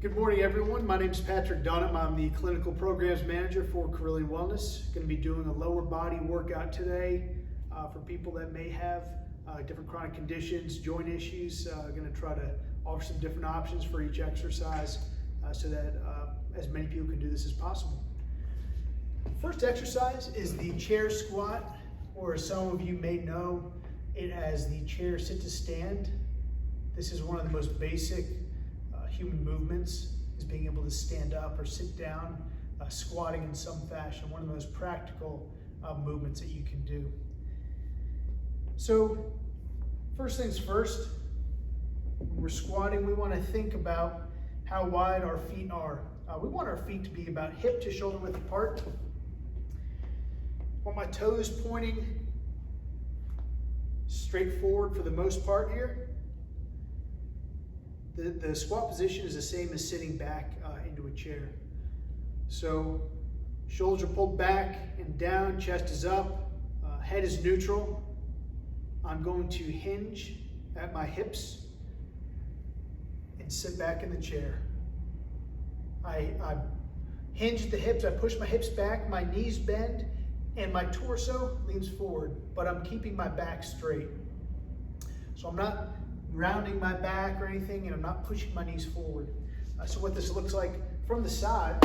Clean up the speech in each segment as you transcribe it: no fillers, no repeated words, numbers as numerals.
Good morning, everyone. My name is Patrick Dunham. I'm the Clinical Programs Manager for Carillion Wellness. Going to be doing a lower body workout today for people that may have different chronic conditions, joint issues. Going to try to offer some different options for each exercise so that as many people can do this as possible. First exercise is the chair squat, or some of you may know it as the chair sit to stand. This is one of the most basic human movements, is being able to stand up or sit down, squatting in some fashion, one of the most practical movements that you can do. So first things first, when we're squatting, we want to think about how wide our feet are. We want our feet to be about hip to shoulder width apart. I want my toes pointing straight forward for the most part here. The squat position is the same as sitting back into a chair. So shoulders are pulled back and down, chest is up, head is neutral. I'm going to hinge at my hips and sit back in the chair. I hinge at the hips, I push my hips back, my knees bend, and my torso leans forward, but I'm keeping my back straight. So I'm not rounding my back or anything, and I'm not pushing my knees forward. So what this looks like from the side,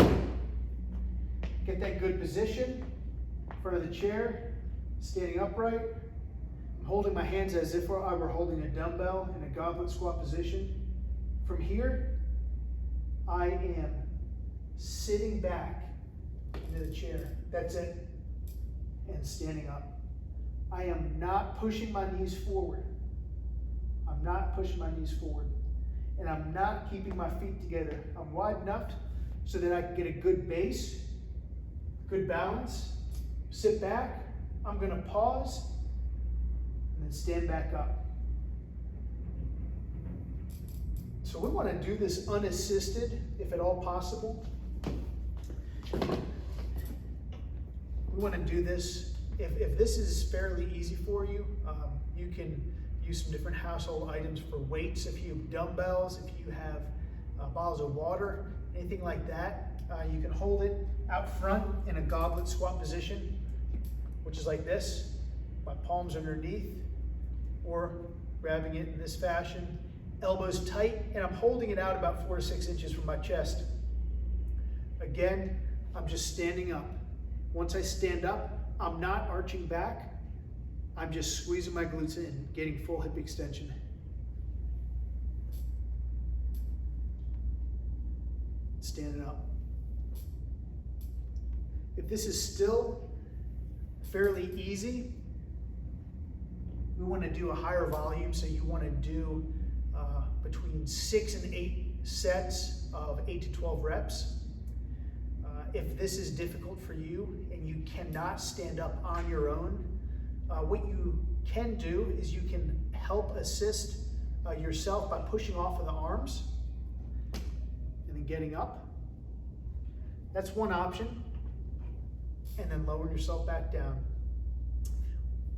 get that good position in front of the chair, standing upright. I'm holding my hands as if I were holding a dumbbell in a goblet squat position. From here, I am sitting back into the chair. That's it. And standing up. I am not pushing my knees forward. I'm not pushing my knees forward. And I'm not keeping my feet together. I'm wide enough so that I can get a good base, good balance, sit back. I'm going to pause and then stand back up. So we want to do this unassisted, if at all possible. We want to do this, if this is fairly easy for you, you can use some different household items for weights. If you have dumbbells, if you have bottles of water, anything like that, you can hold it out front in a goblet squat position, which is like this. My palms underneath, or grabbing it in this fashion, elbows tight, and I'm holding it out about 4 to 6 inches from my chest. Again, I'm just standing up. Once I stand up, I'm not arching back. I'm just squeezing my glutes in, getting full hip extension. Standing up. If this is still fairly easy, we want to do a higher volume. So you want to do between 6 and 8 sets of 8 to 12 reps. If this is difficult for you and you cannot stand up on your own, what you can do is you can help assist yourself by pushing off of the arms and then getting up. That's one option. And then lowering yourself back down.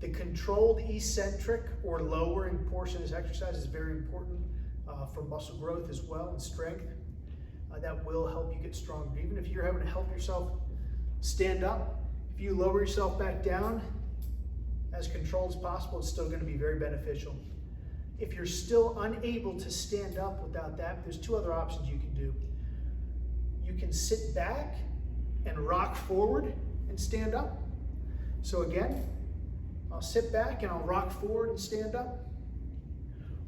The controlled eccentric or lowering portion of this exercise is very important for muscle growth as well and strength. That will help you get stronger. Even if you're having to help yourself stand up, if you lower yourself back down as controlled as possible, it's still going to be very beneficial. If you're still unable to stand up without that, there's 2 other options you can do. You can sit back and rock forward and stand up. So again, I'll sit back and I'll rock forward and stand up.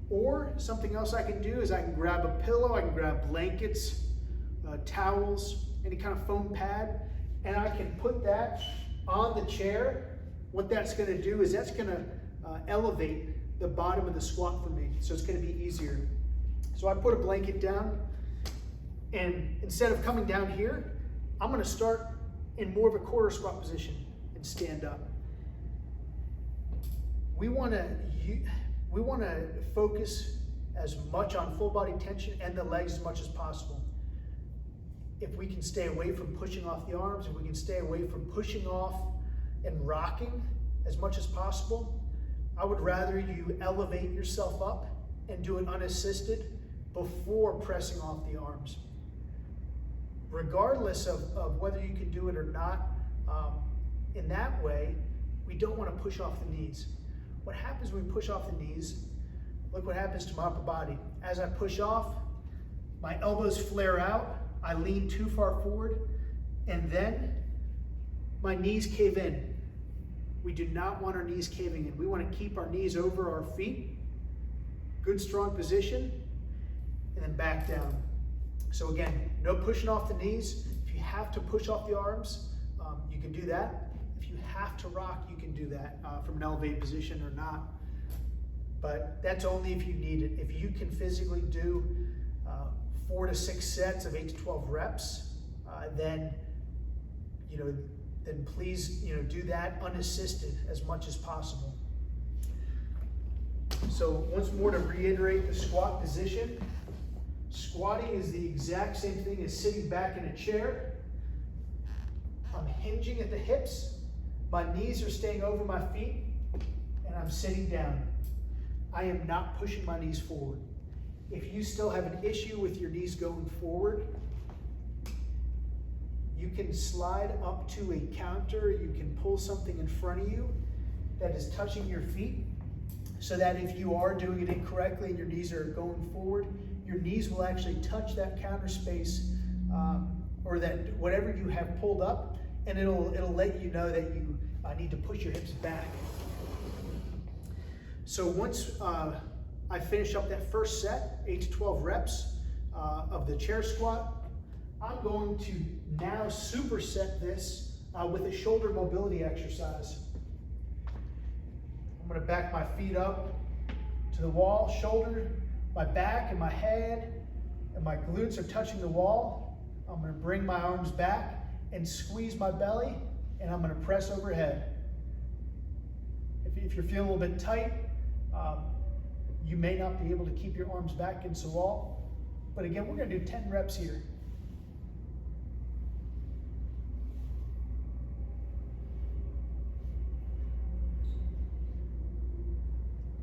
Or something else I can do is I can grab a pillow, I can grab blankets, towels, any kind of foam pad, and I can put that on the chair. What that's going to do is that's going to elevate the bottom of the squat for me, so it's going to be easier. So I put a blanket down, and instead of coming down here, I'm going to start in more of a quarter squat position and stand up. We want to focus as much on full body tension and the legs as much as possible. If we can stay away from pushing off the arms, if we can stay away from pushing off and rocking as much as possible, I would rather you elevate yourself up and do it unassisted before pressing off the arms. regardless of whether you can do it or not, in that way, we don't want to push off the knees. What happens when we push off the knees, look what happens to my upper body. As I push off, my elbows flare out, I lean too far forward, and then my knees cave in. We do not want our knees caving in. We want to keep our knees over our feet, good strong position, and then back down. So again, no pushing off the knees. If you have to push off the arms, you can do that. If you have to rock, you can do that from an elevated position or not. But that's only if you need it. If you can physically do 4 to 6 sets of 8 to 12 reps, then please do that unassisted as much as possible. So once more to reiterate the squat position. Squatting is the exact same thing as sitting back in a chair. I'm hinging at the hips. My knees are staying over my feet, and I'm sitting down. I am not pushing my knees forward. If you still have an issue with your knees going forward, you can slide up to a counter. You can pull something in front of you that is touching your feet, so that if you are doing it incorrectly and your knees are going forward, your knees will actually touch that counter space or that whatever you have pulled up, and it'll let you know that you need to push your hips back. So once I finish up that first set, 8 to 12 reps of the chair squat, I'm going to now superset this with a shoulder mobility exercise. I'm going to back my feet up to the wall, shoulder, my back and my head and my glutes are touching the wall. I'm going to bring my arms back and squeeze my belly, and I'm going to press overhead. If you're feeling a little bit tight, you may not be able to keep your arms back against the wall. But again, we're going to do 10 reps here.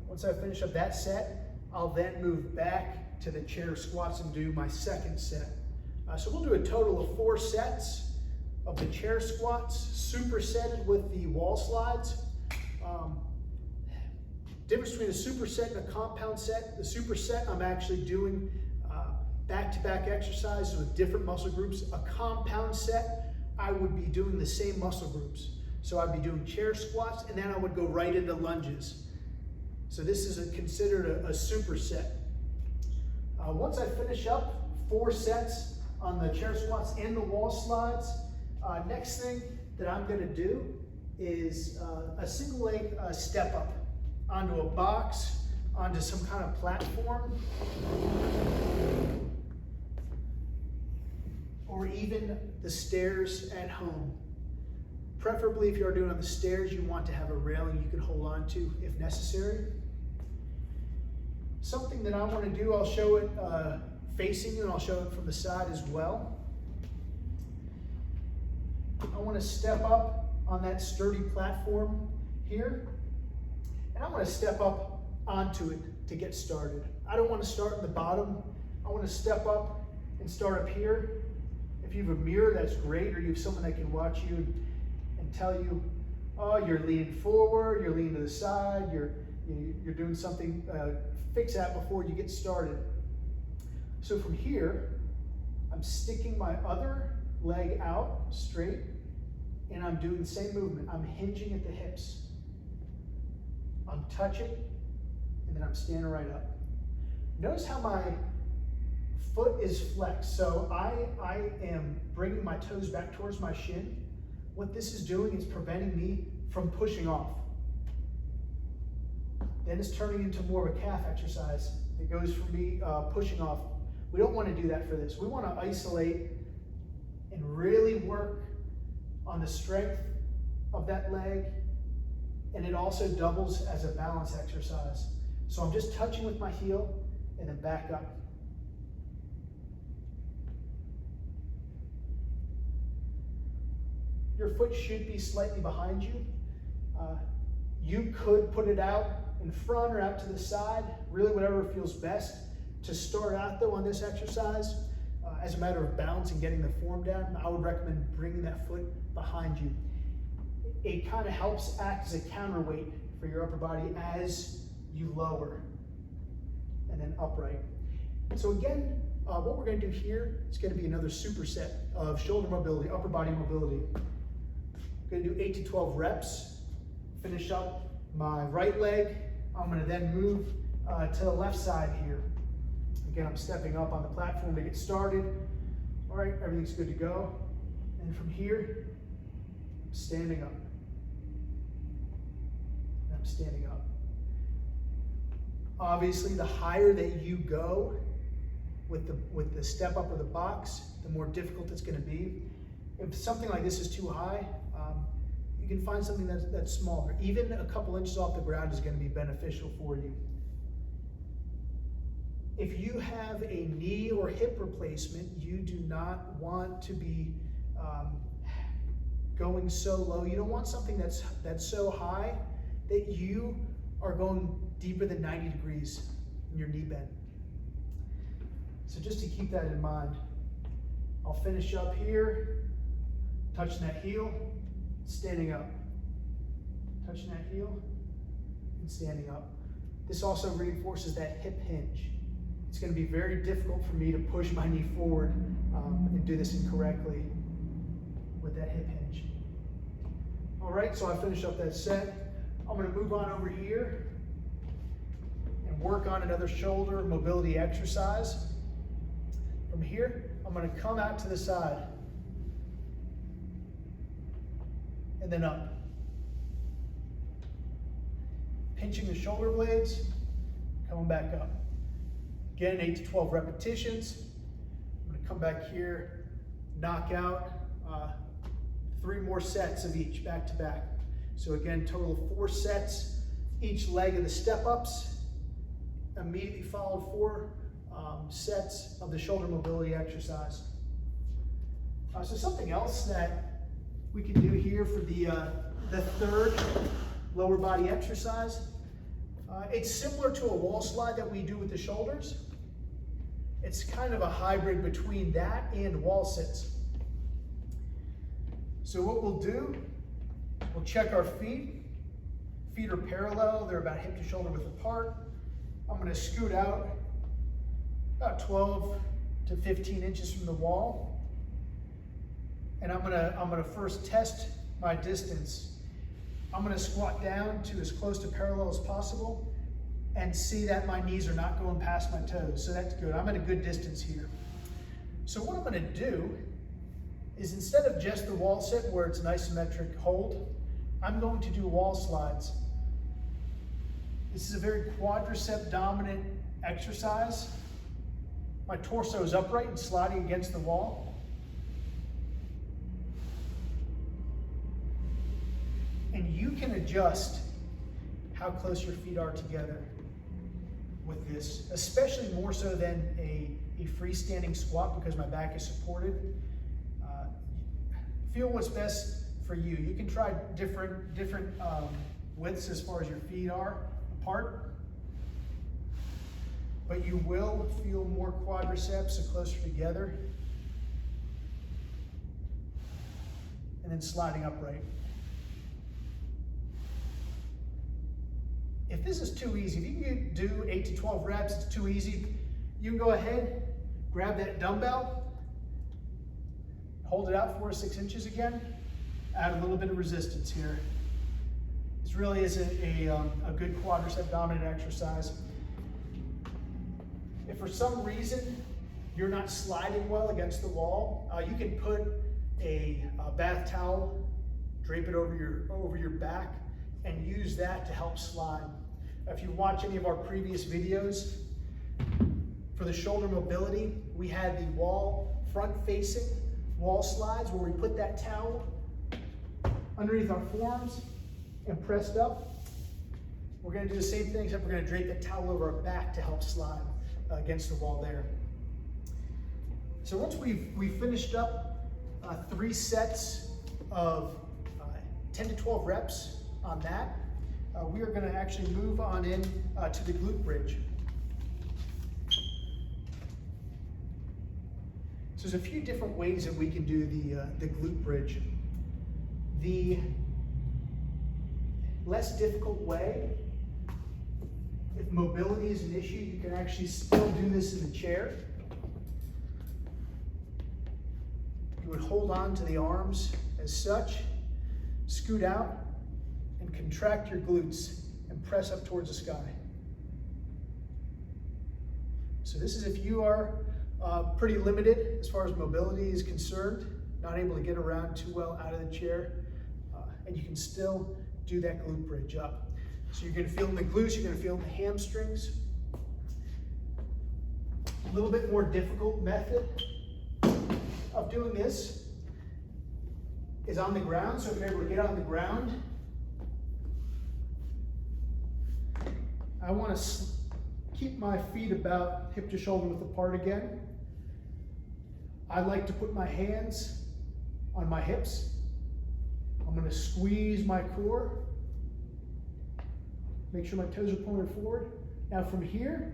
Once I finish up that set, I'll then move back to the chair squats and do my second set. So we'll do a total of 4 sets of the chair squats, supersetted with the wall slides. Difference between a superset and a compound set. The superset, I'm actually doing back-to-back exercises with different muscle groups. A compound set, I would be doing the same muscle groups. So I'd be doing chair squats, and then I would go right into lunges. So this is considered a superset. Once I finish up 4 sets on the chair squats and the wall slides, next thing that I'm going to do is a single leg step up onto a box, onto some kind of platform, or even the stairs at home. Preferably, if you're doing on the stairs, you want to have a railing you can hold on to if necessary. Something that I want to do, I'll show it facing you, and I'll show it from the side as well. I want to step up on that sturdy platform here, and I want to step up onto it to get started. I don't want to start in the bottom. I want to step up and start up here. If you have a mirror, that's great, or you have someone that can watch you and tell you, oh, you're leaning forward, you're leaning to the side, you're doing something, fix that before you get started. So from here, I'm sticking my other leg out straight, and I'm doing the same movement. I'm hinging at the hips. I'm touching, and then I'm standing right up. Notice how my foot is flexed. So I am bringing my toes back towards my shin. What this is doing is preventing me from pushing off. Then it's turning into more of a calf exercise. It goes from me pushing off. We don't want to do that for this. We want to isolate and really work on the strength of that leg, and it also doubles as a balance exercise. So I'm just touching with my heel and then back up. Your foot should be slightly behind you. You could put it out in front or out to the side, really whatever feels best. To start out though on this exercise, as a matter of balance and getting the form down, I would recommend bringing that foot behind you. It kind of helps act as a counterweight for your upper body as you lower, and then upright. So again, what we're going to do here is going to be another superset of shoulder mobility, upper body mobility. I'm going to do 8 to 12 reps, finish up my right leg. I'm going to then move to the left side here. Again, I'm stepping up on the platform to get started. All right, everything's good to go. And from here, I'm standing up. And I'm standing up. Obviously, the higher that you go with the step up of the box, the more difficult it's going to be. If something like this is too high, you can find something that's smaller. Even a couple inches off the ground is going to be beneficial for you. If you have a knee or hip replacement, you do not want to be going so low. You don't want something that's so high that you are going deeper than 90 degrees in your knee bend. So just to keep that in mind, I'll finish up here, touching that heel, standing up. Touching that heel and standing up. This also reinforces that hip hinge. It's going to be very difficult for me to push my knee forward and do this incorrectly with that hip hinge. All right, so I finished up that set. I'm going to move on over here and work on another shoulder mobility exercise. From here, I'm going to come out to the side and then up. Pinching the shoulder blades, coming back up. Again, 8 to 12 repetitions. I'm going to come back here, knock out 3 more sets of each, back to back. So again, total of 4 sets, each leg of the step-ups, immediately followed 4 sets of the shoulder mobility exercise. So something else that we can do here for the third lower body exercise, it's similar to a wall slide that we do with the shoulders. It's kind of a hybrid between that and wall sits. So what we'll do, we'll check our feet. Feet are parallel, they're about hip to shoulder width apart. I'm going to scoot out about 12 to 15 inches from the wall. And I'm gonna first test my distance. I'm going to squat down to as close to parallel as possible and see that my knees are not going past my toes. So that's good. I'm at a good distance here. So what I'm going to do is, instead of just the wall sit where it's an isometric hold, I'm going to do wall slides. This is a very quadricep dominant exercise. My torso is upright and sliding against the wall. And you can adjust how close your feet are together with this, especially more so than a freestanding squat, because my back is supported. Feel what's best for you. You can try different widths as far as your feet are apart, but you will feel more quadriceps closer together. And then sliding upright. If this is too easy, if you can do 8 to 12 reps, it's too easy, you can go ahead, grab that dumbbell, hold it out 4 to 6 inches again, add a little bit of resistance here. This really is a good quadricep dominant exercise. If for some reason you're not sliding well against the wall, you can put a bath towel, drape it over your back, and use that to help slide. If you watch any of our previous videos, for the shoulder mobility, we had the front-facing wall slides where we put that towel underneath our forearms and pressed up. We're going to do the same thing, except we're going to drape that towel over our back to help slide against the wall there. So once we've finished up 3 sets of 10 to 12 reps on that, we are going to actually move on in to the glute bridge. So there's a few different ways that we can do the glute bridge. The less difficult way, if mobility is an issue, you can actually still do this in the chair. You would hold on to the arms as such, scoot out, and contract your glutes and press up towards the sky. So this is if you are pretty limited as far as mobility is concerned, not able to get around too well out of the chair, and you can still do that glute bridge up. So you're going to feel in the glutes, you're going to feel in the hamstrings. A little bit more difficult method of doing this is on the ground. So if you're able to get on the ground, I want to keep my feet about hip to shoulder width apart again. I like to put my hands on my hips. I'm going to squeeze my core. Make sure my toes are pointed forward. Now from here,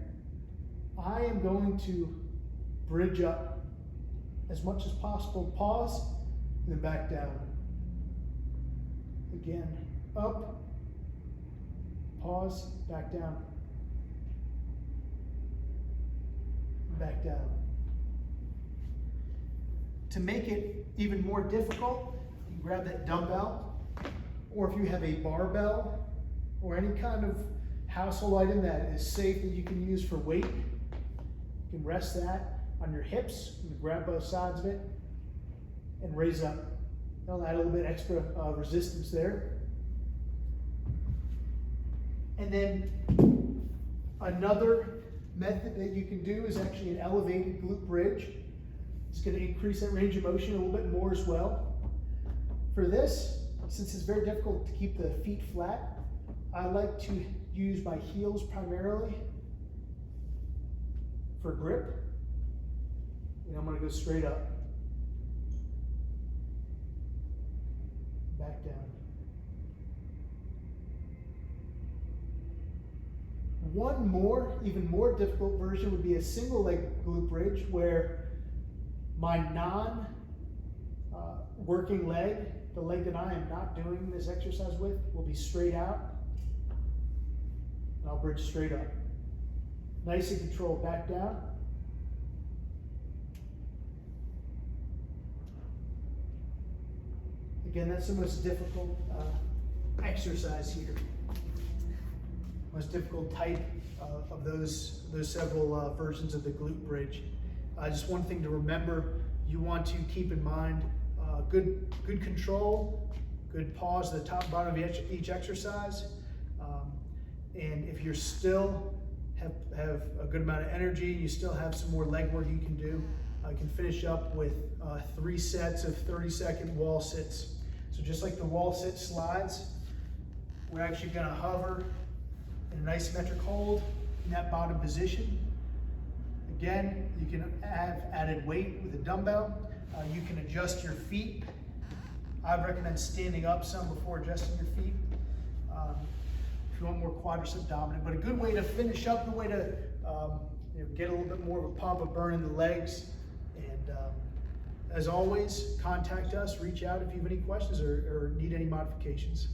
I am going to bridge up as much as possible. Pause, and then back down. Again, up, pause, back down. Back down. To make it even more difficult, you grab that dumbbell, or if you have a barbell or any kind of household item that is safe that you can use for weight, you can rest that on your hips, and grab both sides of it and raise up. That'll add a little bit extra resistance there. And then another method that you can do is actually an elevated glute bridge. It's going to increase that range of motion a little bit more as well. For this, since it's very difficult to keep the feet flat, I like to use my heels primarily for grip. And I'm going to go straight up, back down. One more, even more difficult version would be a single leg glute bridge where my non-working leg, the leg that I am not doing this exercise with, will be straight out. And I'll bridge straight up. Nice and controlled, back down. Again, that's the most difficult exercise here. Most difficult type of those several versions of the glute bridge. Just one thing to remember, you want to keep in mind good control, good pause at the top and bottom of each exercise. And if you're still have a good amount of energy, you still have some more leg work you can do, you can finish up with 3 sets of 30-second wall sits. So just like the wall sit slides, we're actually going to hover in an isometric hold in that bottom position. Again, you can have added weight with a dumbbell. You can adjust your feet. I recommend standing up some before adjusting your feet if you want more quadricep dominant. But a good way to finish up, the way to get a little bit more of a pump, a burn in the legs. And as always, contact us, reach out if you have any questions or need any modifications.